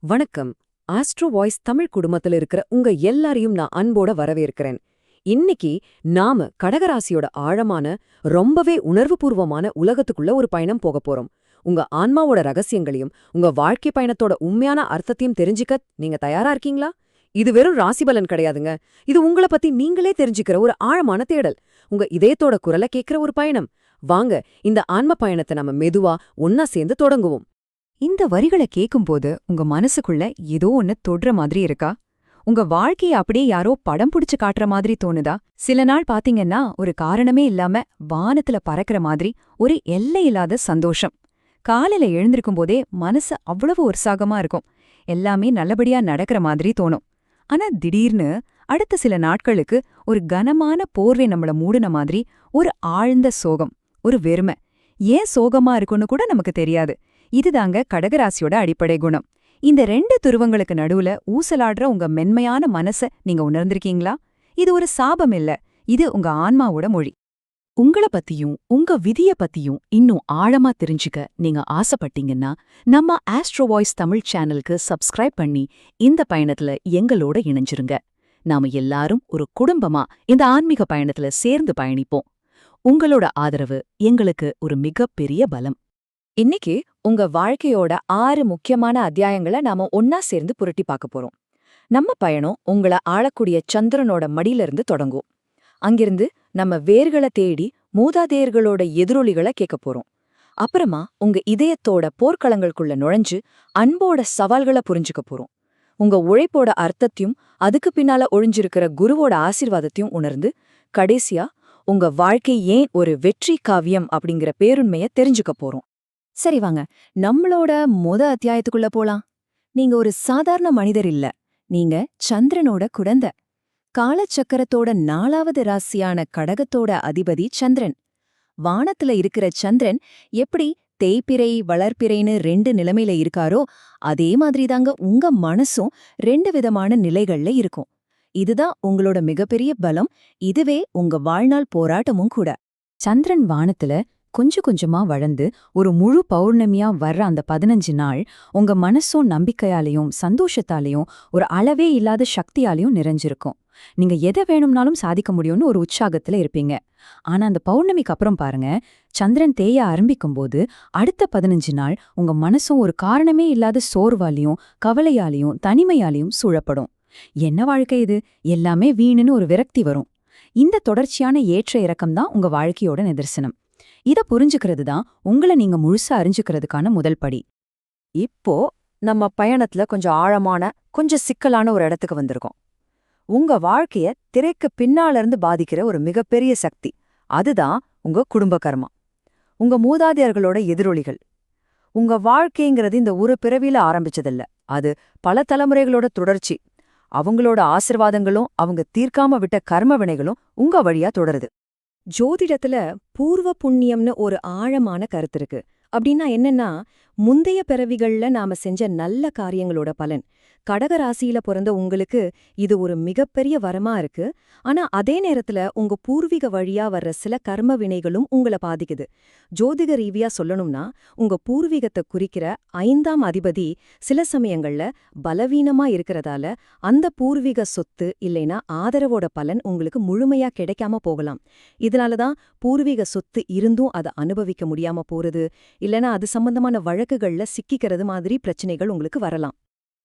வணக்கம். Astro voice Tamil குடும்பத்துல இருக்கிற உங்க எல்லாரையும் நான் அன்போட வரவேற்கிறேன். இன்னைக்கு நாம கடகராசியோட ஆழமான, ரொம்பவே உணர்வுபூர்வமான உலகத்துக்குள்ள ஒரு பயணம் போக போறோம். உங்க ஆன்மாவோட ரகசியங்களையும் உங்க வாழ்க்கை பயணத்தோட உண்மையான அர்த்தத்தையும் தெரிஞ்சுக்க நீங்க தயாரா இருக்கீங்களா? இது வெறும் ராசிபலன் கிடையாதுங்க. இது உங்கள பத்தி நீங்களே தெரிஞ்சுக்கிற ஒரு ஆழமான தேடல். உங்க இதயத்தோட குரலை கேட்கிற ஒரு பயணம். வாங்க, இந்த ஆன்ம பயணத்தை நம்ம மெதுவா ஒன்னா சேர்ந்து தொடங்குவோம். இந்த வரிகளை கேக்கும்போது உங்க மனசுக்குள்ள ஏதோ ஒன்னு தொடுற மாதிரி இருக்கா? உங்க வாழ்க்கைய அப்படியே யாரோ படம் புடிச்சு காட்டுற மாதிரி தோணுதா? சில நாள் பாத்தீங்கன்னா ஒரு காரணமே இல்லாம வானத்துல பறக்கிற மாதிரி ஒரு எல்லையில்லாத சந்தோஷம். காலையில எழுந்திருக்கும் போதே மனசு அவ்வளவு உற்சாகமா இருக்கும். எல்லாமே நல்லபடியா நடக்கிற மாதிரி தோணும். ஆனா திடீர்னு அடுத்த சில நாட்களுக்கு ஒரு கனமான போர்வை நம்மள மூடுன மாதிரி ஒரு ஆழ்ந்த சோகம், ஒரு வெறுமை. ஏன் சோகமா இருக்குன்னு கூட நமக்கு தெரியாது. இதுதாங்க கடகராசியோட அடிப்படை குணம். இந்த ரெண்டு துருவங்களுக்கு நடுவுல ஊசலாடுற உங்க மென்மையான மனச நீங்க உணர்ந்திருக்கீங்களா? இது ஒரு சாபம் இல்ல, இது உங்க ஆன்மாவோட மொழி. உங்கள பத்தியும் உங்க விதிய பத்தியும் இன்னும் ஆழமா தெரிஞ்சுக்க நீங்க ஆசைப்பட்டீங்கன்னா நம்ம ஆஸ்ட்ரோ வாய்ஸ் தமிழ் சேனலுக்கு சப்ஸ்கிரைப் பண்ணி இந்த பயணத்துல எங்களோட இணைஞ்சிருங்க. நாம எல்லாரும் ஒரு குடும்பமா இந்த ஆன்மீக பயணத்துல சேர்ந்து பயணிப்போம். உங்களோட ஆதரவு எங்களுக்கு ஒரு மிகப்பெரிய பலம். இன்னைக்கு உங்க வாழ்க்கையோட 6 முக்கியமான அத்தியாயங்களை நாம ஒன்னா சேர்ந்து புரட்டி பார்க்க போறோம். நம்ம பயணம் உங்கள ஆளக்கூடிய சந்திரனோட மடியிலிருந்து தொடங்கும். அங்கிருந்து நம்ம வேர்களை தேடி மூதாதையர்களோட எதிரொலிகளை கேட்க போறோம். அப்புறமா உங்க இதயத்தோட போர்க்களங்களுக்குள்ள நுழைஞ்சு அன்போட சவால்களை புரிஞ்சுக்க போறோம். உங்க உழைப்போட அர்த்தத்தையும் அதுக்கு பின்னால ஒழிஞ்சிருக்கிற குருவோட ஆசீர்வாதத்தையும் உணர்ந்து கடைசியா உங்க வாழ்க்கை ஏன் ஒரு வெற்றி காவியம் அப்படிங்கிற பேருண்மைய தெரிஞ்சுக்க போறோம். சரி வாங்க, நம்மளோட அத்தியாயத்துக்குள்ள போலாம். நீங்க ஒரு சாதாரண மனிதர் இல்ல, நீங்க சந்திரனோட குழந்தை. காலச்சக்கரத்தோட 4வது ராசியான கடகத்தோட அதிபதி சந்திரன். வானத்துல இருக்கிற சந்திரன் எப்படி தேய்பிறை வளர்ப்பிறைன்னு 2 நிலைமையில இருக்காரோ அதே மாதிரிதாங்க உங்க மனசும் 2 விதமான நிலைகள்ல இருக்கும். இதுதான் உங்களோட மிகப்பெரிய பலம். இதுவே உங்க வாழ்நாள் போராட்டமும் கூட. சந்திரன் வானத்துல கொஞ்சம் கொஞ்சமா வளர்ந்து ஒரு முழு பௌர்ணமியா வர்ற அந்த 15 நாள் உங்க மனசும் நம்பிக்கையாலையும் சந்தோஷத்தாலையும் ஒரு அளவே இல்லாத சக்தியாலையும் நிறைஞ்சிருக்கும். நீங்க எதை வேணும்னாலும் சாதிக்க முடியும்னு ஒரு உற்சாகத்துல இருப்பீங்க. ஆனா அந்த பௌர்ணமிக்கு அப்புறம் பாருங்க, சந்திரன் தேய ஆரம்பிக்கும்போது அடுத்த 15 நாள் உங்க மனசும் ஒரு காரணமே இல்லாத சோர்வாலையும் கவலையாலையும் தனிமையாலையும் சூழப்படும். என்ன வாழ்க்கை இது, எல்லாமே வீணுன்னு ஒரு விரக்தி வரும். இந்த தொடர்ச்சியான ஏற்ற இறக்கம்தான் உங்க வாழ்க்கையோட நிதர்சனம். இத புரிஞ்சுக்கிறது தான் உங்களை நீங்க முழுசா அறிஞ்சுக்கிறதுக்கான முதல் படி. இப்போ நம்ம பயணத்துல கொஞ்சம் ஆழமான, கொஞ்சம் சிக்கலான ஒரு இடத்துக்கு வந்திருக்கோம். உங்க வாழ்க்கைய திரைக்கு பின்னால இருந்து பாதிக்கிற ஒரு மிகப்பெரிய சக்தி, அதுதான் உங்க குடும்ப கர்மா. உங்க மூதாதையர்களோட எதிரொலிகள். உங்க வாழ்க்கைங்கிறது இந்த ஒரு பிறவியில ஆரம்பிச்சதில்ல, அது பல தலைமுறைகளோட தொடர்ச்சி. அவங்களோட ஆசிர்வாதங்களும் அவங்க தீர்க்காம விட்ட கர்ம வினைகளும் உங்க வழியா தொடருது. ஜோதிடத்துல பூர்வ புண்ணியம்னு ஒரு ஆழமான கருத்து இருக்கு. அப்படின்னா என்னன்னா, முந்தைய பிறவிகள்ல நாம செஞ்ச நல்ல காரியங்களோட பலன். கடகராசியில பிறந்த உங்களுக்கு இது ஒரு மிகப்பெரிய வரமா இருக்கு. ஆனா அதே நேரத்துல உங்க பூர்வீக வழியா வர்ற சில கர்ம வினைகளும் உங்கள பாதிக்குது. ஜோதிட ரீதியா சொல்லணும்னா, உங்க பூர்வீகத்தை குறிக்கிற 5ஆம் அதிபதி சில சமயங்கள்ல பலவீனமா இருக்கிறதால அந்த பூர்வீக சொத்து இல்லைனா ஆதரவோட பலன் உங்களுக்கு முழுமையா கிடைக்காம போகலாம். இதனாலதான் பூர்வீக சொத்து இருந்தும் அதை அனுபவிக்க முடியாம போறது, இல்லனா அது சம்பந்தமான வழக்குகள்ல சிக்கிக்கிறது மாதிரி பிரச்சனைகள் உங்களுக்கு வரலாம்.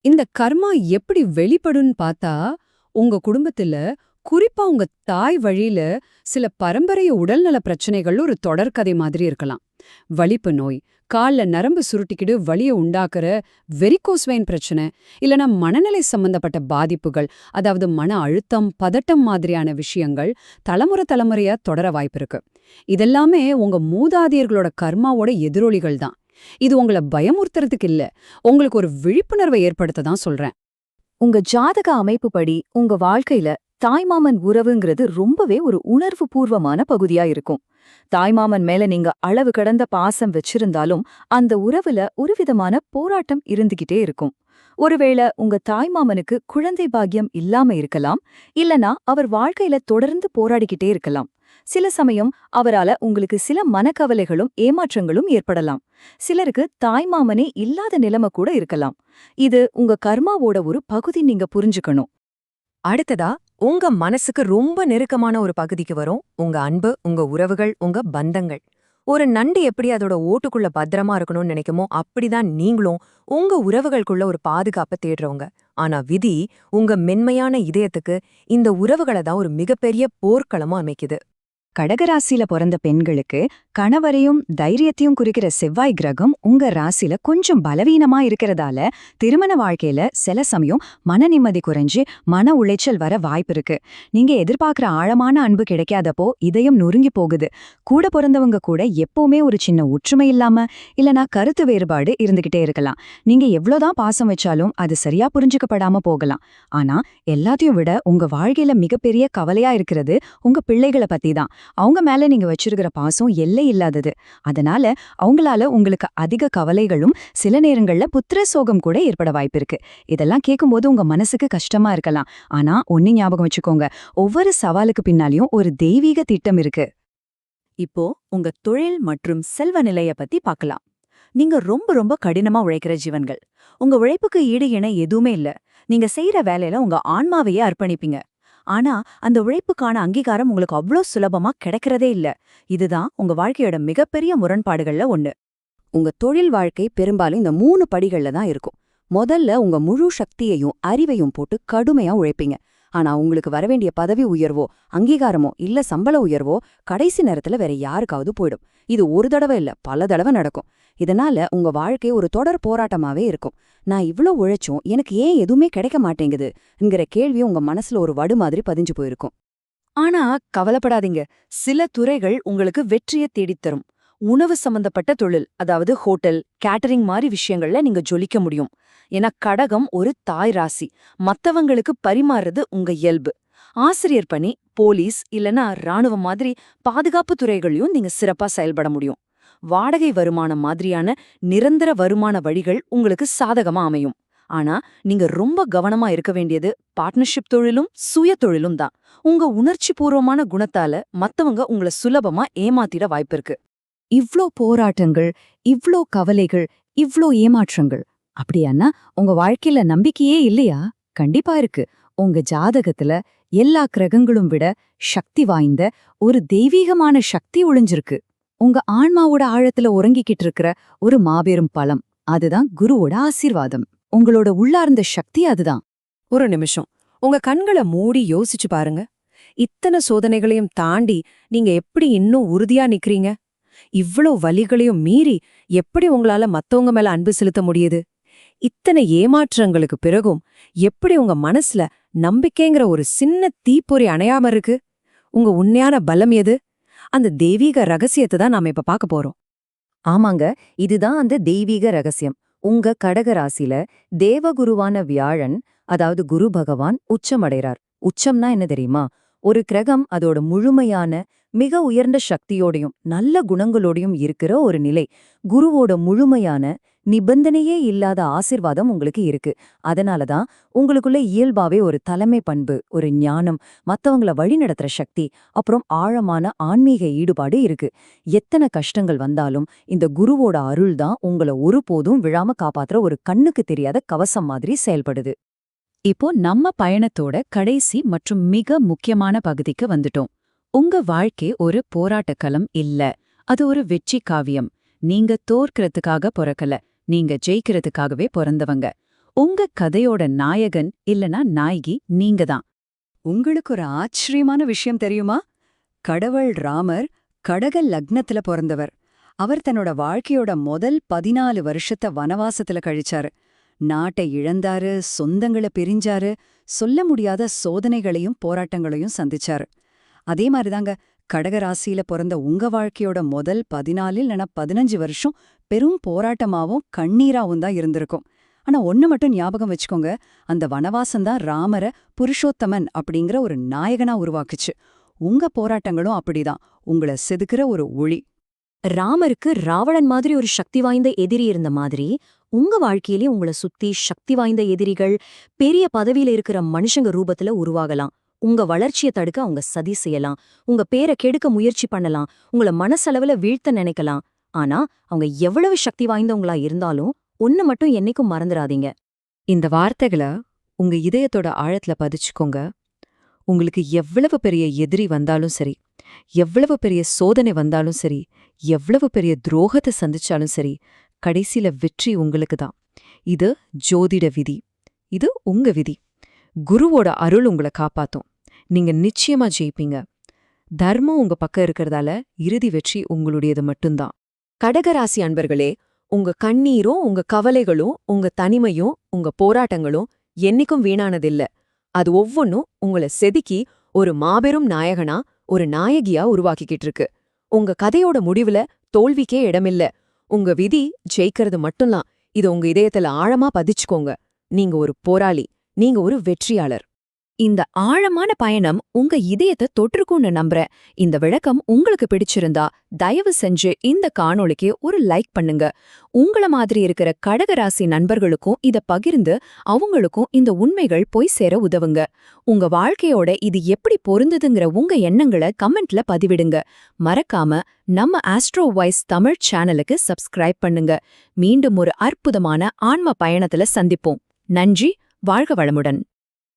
இந்த கர்மா எப்படி வெளிப்படும்னு பார்த்தா, உங்க குடும்பத்துல குறிப்பா உங்க தாய் வழியில சில பரம்பரைய உடல்நல பிரச்சனைகள் ஒரு தொடர்கதை மாதிரி இருக்கலாம். வலிப்பு நோய், கால்ல நரம்பு சுருட்டிக்கிட்டு வலிய உண்டாக்குற வெரிகோஸ் வெயின் பிரச்சனை, இல்லனா மனநிலை சம்பந்தப்பட்ட பாதிப்புகள், அதாவது மன அழுத்தம் பதட்டம் மாதிரியான விஷயங்கள் தலைமுறையா தொடர வாய்ப்பிருக்கு. இதெல்லாமே உங்க மூதாதையர்களோட கர்மாவோட எதிரொலிகள் தான். இது உங்களை பயமுறுத்துறதுக்கு இல்ல, உங்களுக்கு ஒரு விழிப்புணர்வை ஏற்படுத்த தான் சொல்றேன். உங்க ஜாதக அமைப்புப்படி உங்க வாழ்க்கையில தாய்மாமன் உறவுங்கிறது ரொம்பவே ஒரு உணர்வு பூர்வமான பகுதியா இருக்கும். தாய்மாமன் மேல நீங்க அளவு கடந்த பாசம் வச்சிருந்தாலும் அந்த உறவுல ஒரு விதமான போராட்டம் இருந்துகிட்டே இருக்கும். ஒருவேளை உங்க தாய்மாமனுக்கு குழந்தை பாக்கியம் இல்லாம இருக்கலாம், இல்லனா அவர் வாழ்க்கையில தொடர்ந்து போராடிக்கிட்டே இருக்கலாம். சில சமயம் அவரால உங்களுக்கு சில மனக்கவலைகளும் ஏமாற்றங்களும் ஏற்படலாம். சிலருக்கு தாய்மாமனே இல்லாத நிலைமை கூட இருக்கலாம். இது உங்க கர்மாவோட ஒரு பகுதி, நீங்க புரிஞ்சுக்கணும். அடுத்ததா உங்க மனசுக்கு ரொம்ப நெருக்கமான ஒரு பகுதிக்கு வரும் உங்க அன்பு, உங்க உறவுகள், உங்க பந்தங்கள். ஒரு நண்டு எப்படி அதோட ஓட்டுக்குள்ள பத்திரமா இருக்கணும்னு நினைக்குமோ அப்படிதான் நீங்களும் உங்க உறவுகளுக்குள்ள ஒரு பாதுகாப்பை தேடுறவங்க. ஆனா விதி உங்க மென்மையான இதயத்துக்கு இந்த உறவுகளை தான் ஒரு மிகப்பெரிய போர்க்களமா அமைக்குது. கடகராசியில பிறந்த பெண்களுக்கு கணவரையும் தைரியத்தையும் குறிக்கிற செவ்வாய் கிரகம் உங்க ராசியில கொஞ்சம் பலவீனமா இருக்கிறதால திருமண வாழ்க்கையில சில சமயம் மன நிம்மதி குறைஞ்சு மன உளைச்சல் வர வாய்ப்பு இருக்கு. நீங்க எதிர்பார்க்கிற ஆழமான அன்பு கிடைக்காதப்போ இதயம் நொறுங்கி போகுது. கூட பிறந்தவங்க கூட எப்பவுமே ஒரு சின்ன ஒற்றுமை இல்லாம இல்லனா கருத்து வேறுபாடு இருந்துகிட்டே இருக்கலாம். நீங்க எவ்வளவுதான் பாசம் வச்சாலும் அது சரியா புரிஞ்சுக்கப்படாம போகலாம். ஆனா எல்லாத்தையும் விட உங்க வாழ்க்கையில மிகப்பெரிய கவலையா இருக்கிறது உங்க பிள்ளைகளை பத்தி தான். அவங்க மேல நீங்க வச்சிருக்கிற பாசம் எல்லை இல்லாதது. அதனால அவங்களால உங்களுக்கு அதிக கவலைகளும் சில நேரங்கள்ல புத்திர சோகம் கூட ஏற்பட வாய்ப்பு இருக்கு. இதெல்லாம் கேட்கும்போது உங்க மனசுக்கு கஷ்டமா இருக்கலாம். ஆனா ஒன்னு ஞாபகம் வச்சுக்கோங்க, ஒவ்வொரு சவாலுக்கு பின்னாலையும் ஒரு தெய்வீக திட்டம் இருக்கு. இப்போ உங்க தொழில் மற்றும் செல்வ நிலைய பத்தி பார்க்கலாம். நீங்க ரொம்ப ரொம்ப கடினமா உழைக்கிற ஜீவன்கள். உங்க உழைப்புக்கு ஈடு இணை எதுவுமே இல்ல. நீங்க செய்யற வேலையில உங்க ஆன்மாவையே அர்ப்பணிப்பீங்க. ஆனா அந்த உழைப்புக்கான அங்கீகாரம் உங்களுக்கு அவ்ளோ சுலபமா கிடைக்கிறதே இல்ல. இதுதான் உங்க வாழ்க்கையோட மிகப்பெரிய முரண்பாடுகள்ல ஒண்ணு. உங்க தொழில் வாழ்க்கை பெரும்பாலும் இந்த 3 படிகள்ல தான் இருக்கும். முதல்ல உங்க முழு சக்தியையும் அறிவையும் போட்டு கடுமையா உழைப்பீங்க. ஆனா உங்களுக்கு வரவேண்டிய பதவி உயர்வோ அங்கீகாரமோ இல்ல சம்பள உயர்வோ கடைசி நேரத்துல வேற யாருக்காவது போயிடும். இது ஒரு தடவை இல்ல, பல தடவை நடக்கும். இதனால உங்க வாழ்க்கை ஒரு தொடர் போராட்டமாவே இருக்கும். நான் இவ்ளோ உழைச்சும் எனக்கு ஏன் எதுவுமே கிடைக்க மாட்டேங்குதுங்கிற கேள்வி உங்க மனசுல ஒரு வடு மாதிரி பதிஞ்சு போயிருக்கும். ஆனா கவலைப்படாதீங்க, சில துறைகள் உங்களுக்கு வெற்றியை தேடித்தரும். உணவு சம்பந்தப்பட்ட தொழில், அதாவது ஹோட்டல், கேட்டரிங் மாதிரி விஷயங்கள்ல நீங்க ஜொலிக்க முடியும். ஏன்னா கடகம் ஒரு தாய் ராசி, மத்தவங்களுக்கு பரிமாறுறது உங்க இயல்பு. ஆசிரியர் பணி, போலீஸ் இல்லனா ராணுவம் மாதிரி பாதுகாப்பு துறைகளையும் நீங்க சிறப்பா செயல்பட முடியும். வாடகை வருமானம் மாதிரியான நிரந்தர வருமான வழிகள் உங்களுக்கு சாதகமா அமையும். ஆனா நீங்க ரொம்ப கவனமா இருக்க வேண்டியது பார்ட்னர்ஷிப் தொழிலும் சுய தொழிலும் தான். உங்க உணர்ச்சி பூர்வமான குணத்தால மத்தவங்க உங்களை சுலபமா ஏமாத்திட வாய்ப்பிருக்கு. இவ்ளோ போராட்டங்கள், இவ்ளோ கவலைகள், இவ்ளோ ஏமாற்றங்கள், அப்படியானா உங்க வாழ்க்கையில நம்பிக்கையே இல்லையா? கண்டிப்பா இருக்கு. உங்க ஜாதகத்துல எல்லா கிரகங்களும் விட சக்தி வாய்ந்த ஒரு தெய்வீகமான சக்தி ஒளிஞ்சிருக்கு. உங்க ஆன்மாவோட ஆழத்துல உறங்கிக்கிட்டு இருக்கிற ஒரு மாபெரும் பலம். அதுதான் குருவோட ஆசீர்வாதம். உங்களோட உள்ளார்ந்த சக்தி அதுதான். ஒரு நிமிஷம் உங்க கண்களை மூடி யோசிச்சு பாருங்க. இத்தனை சோதனைகளையும் தாண்டி நீங்க எப்படி இன்னும் உறுதியா நிக்கிறீங்க? இவ்ளோ வலிகளையும் மீறி எப்படி உங்களால மத்தவங்க மேல அன்பு செலுத்த முடியுது? இத்தனை ஏமாற்றங்களுக்கு பிறகும் எப்படி உங்க மனசுல நம்பிக்கைங்கிற ஒரு சின்ன தீப்பொறி அணையாம இருக்கு? உங்க உண்மையான பலம் எது? அந்த தெய்வீக ரகசியத்தை தான் நாம இப்ப பார்க்க போறோம். ஆமாங்க, இதுதான் அந்த தெய்வீக ரகசியம். உங்க கடகராசில தேவகுருவான வியாழன், அதாவது குரு பகவான் உச்சமடைறார். உச்சம்னா என்ன தெரியுமா? ஒரு கிரகம் அதோட முழுமையான மிக உயர்ந்த சக்தியோடையும் நல்ல குணங்களோடையும் இருக்கிற ஒரு நிலை. குருவோட முழுமையான நிபந்தனையே இல்லாத ஆசிர்வாதம் உங்களுக்கு இருக்கு. அதனாலதான் உங்களுக்குள்ள இயல்பாவே ஒரு தலைமை பண்பு, ஒரு ஞானம், மத்தவங்கள வழிநடத்துற சக்தி, அப்புறம் ஆழமான ஆன்மீக ஈடுபாடு இருக்கு. எத்தனை கஷ்டங்கள் வந்தாலும் இந்த குருவோட அருள் தான் உங்களை ஒருபோதும் விழாம காப்பாத்துற ஒரு கண்ணுக்கு தெரியாத கவசம் மாதிரி செயல்படுது. இப்போ நம்ம பயணத்தோட கடைசி மற்றும் மிக முக்கியமான பகுதிக்கு வந்துட்டோம். உங்க வாழ்க்கை ஒரு போராட்டக்களம் இல்ல, அது ஒரு வெற்றி காவியம். நீங்க தோற்கிறதுக்காக பிறக்கல, நீங்க ஜெயிக்கிறதுக்காகவே பிறந்தவங்க. உங்க கதையோட நாயகன் இல்லனா நாயகி நீங்க தான். உங்களுக்கு ஒரு ஆச்சரியமான விஷயம் தெரியுமா? கடவுள் ராமர் கடக லக்னத்துல பிறந்தவர். அவர் தன்னோட வாழ்க்கையோட முதல் 14 வருஷத்தை வனவாசத்துல கழிச்சாரு. நாட்டை இழந்தாரு, சொந்தங்களை பிரிஞ்சாரு, சொல்ல முடியாத சோதனைகளையும் போராட்டங்களையும் சந்திச்சாரு. அதே மாதிரிதாங்க கடகராசியில பிறந்த உங்க வாழ்க்கையோட முதல் 14 இல்லைனா 15 வருஷம் பெரும் போராட்டமாவும் கண்ணீராவும் தான் இருந்திருக்கும். ஆனா ஒண்ணு மட்டும் ஞாபகம் வச்சுக்கோங்க, அந்த வனவாசம்தான் ராமரை புருஷோத்தமன் அப்படிங்கிற ஒரு நாயகனா உருவாக்குச்சு. உங்க போராட்டங்களும் அப்படிதான், உங்களை செதுக்கிற ஒரு ஒளி. ராமருக்கு ராவணன் மாதிரி ஒரு சக்தி வாய்ந்த எதிரி இருந்த மாதிரி உங்க வாழ்க்கையிலே உங்களை சுத்தி சக்தி வாய்ந்த எதிரிகள் பெரிய பதவியில இருக்கிற மனுஷங்க ரூபத்துல உருவாகலாம். உங்க வளர்ச்சியை தடுக்க அவங்க சதி செய்யலாம், உங்க பேரை கெடுக்க முயற்சி பண்ணலாம், உங்கள மனசளவுல வீழ்த்த நினைக்கலாம். ஆனா அவங்க எவ்வளவு சக்தி வாய்ந்தவங்களா இருந்தாலும் ஒன்னு மட்டும் என்னைக்கும் மறந்துடாதீங்க. இந்த வார்த்தைகளை உங்க இதயத்தோட ஆழத்துல பதிச்சுக்கோங்க. உங்களுக்கு எவ்வளவு பெரிய எதிரி வந்தாலும் சரி, எவ்வளவு பெரிய சோதனை வந்தாலும் சரி, எவ்வளவு பெரிய துரோகத்தை சந்திச்சாலும் சரி, கடைசியில வெற்றி உங்களுக்கு தான். இது ஜோதிட விதி. இது உங்க விதி. குருவோட அருள் உங்களை காப்பாத்தும். நீங்க நிச்சயமா ஜெயிப்பீங்க. தர்மம் உங்க பக்கம் இருக்கிறதால இறுதி வெற்றி உங்களுடையது மட்டும்தான். கடகராசி அன்பர்களே, உங்க கண்ணீரும் உங்க கவலைகளும் உங்க தனிமையும் உங்க போராட்டங்களும் என்னைக்கும் வீணானதில்ல. அது ஒவ்வொன்னும் உங்களை செதுக்கி ஒரு மாபெரும் நாயகனா, ஒரு நாயகியா உருவாக்கிக்கிட்டு இருக்கு. உங்க கதையோட முடிவுல தோல்விக்கே இடமில்ல. உங்க விதி ஜெயிக்கிறது மட்டும்தான். இத உங்க இதயத்துல ஆழமா பதிச்சுக்கோங்க. நீங்க ஒரு போராளி, நீங்க ஒரு வெற்றியாளர். இந்த ஆழமான பயணம் உங்க இதயத்தை தொற்றுக்கும்னு நம்புறேன். இந்த விளக்கம் உங்களுக்கு பிடிச்சிருந்தா தயவு செஞ்சு இந்த காணொளிக்கு ஒரு லைக் பண்ணுங்க. உங்கள மாதிரி இருக்கிற கடகராசி நண்பர்களுக்கும் இத பகிர்ந்து அவங்களுக்கும் இந்த உண்மைகள் போய் சேர உதவுங்க. உங்க வாழ்க்கையோட இது எப்படி பொருந்துதுங்கிற உங்க எண்ணங்களை கமெண்ட்ல பதிவிடுங்க. மறக்காம நம்ம ஆஸ்ட்ரோ வாய்ஸ் தமிழ் சேனலுக்கு சப்ஸ்கிரைப் பண்ணுங்க. மீண்டும் ஒரு அற்புதமான ஆன்ம பயணத்துல சந்திப்போம். நன்றி. வாழ்க வளமுடன்.